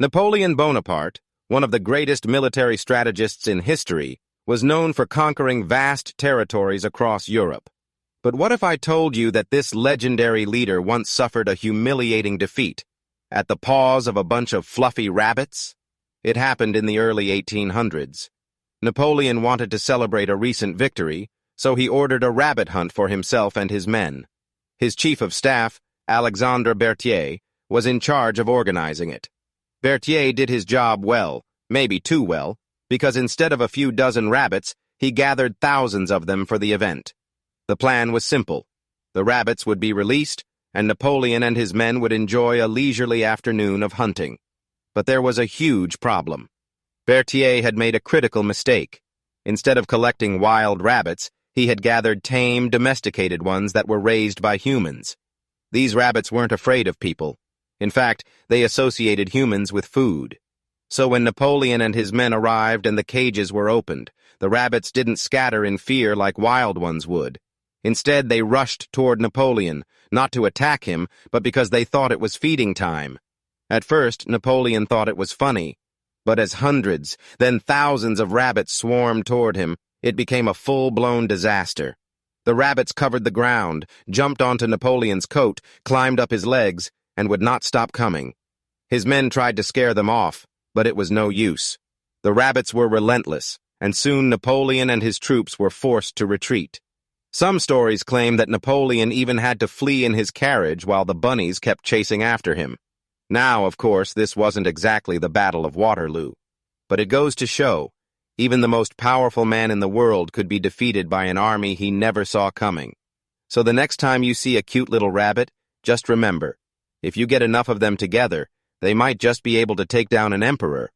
Napoleon Bonaparte, one of the greatest military strategists in history, was known for conquering vast territories across Europe. But what if I told you that this legendary leader once suffered a humiliating defeat at the paws of a bunch of fluffy rabbits? It happened in the early 1800s. Napoleon wanted to celebrate a recent victory, so he ordered a rabbit hunt for himself and his men. His chief of staff, Alexandre Berthier, was in charge of organizing it. Berthier did his job well, maybe too well, because instead of a few dozen rabbits, he gathered thousands of them for the event. The plan was simple. The rabbits would be released, and Napoleon and his men would enjoy a leisurely afternoon of hunting. But there was a huge problem. Berthier had made a critical mistake. Instead of collecting wild rabbits, he had gathered tame, domesticated ones that were raised by humans. These rabbits weren't afraid of people. In fact, they associated humans with food. So when Napoleon and his men arrived and the cages were opened, the rabbits didn't scatter in fear like wild ones would. Instead, they rushed toward Napoleon, not to attack him, but because they thought it was feeding time. At first, Napoleon thought it was funny, but as hundreds, then thousands of rabbits swarmed toward him, it became a full-blown disaster. The rabbits covered the ground, jumped onto Napoleon's coat, climbed up his legs, and would not stop coming. His men tried to scare them off, but it was no use. The rabbits were relentless, and soon Napoleon and his troops were forced to retreat. Some stories claim that Napoleon even had to flee in his carriage while the bunnies kept chasing after him. Now, of course, this wasn't exactly the Battle of Waterloo. But it goes to show, even the most powerful man in the world could be defeated by an army he never saw coming. So the next time you see a cute little rabbit, just remember, if you get enough of them together, they might just be able to take down an emperor.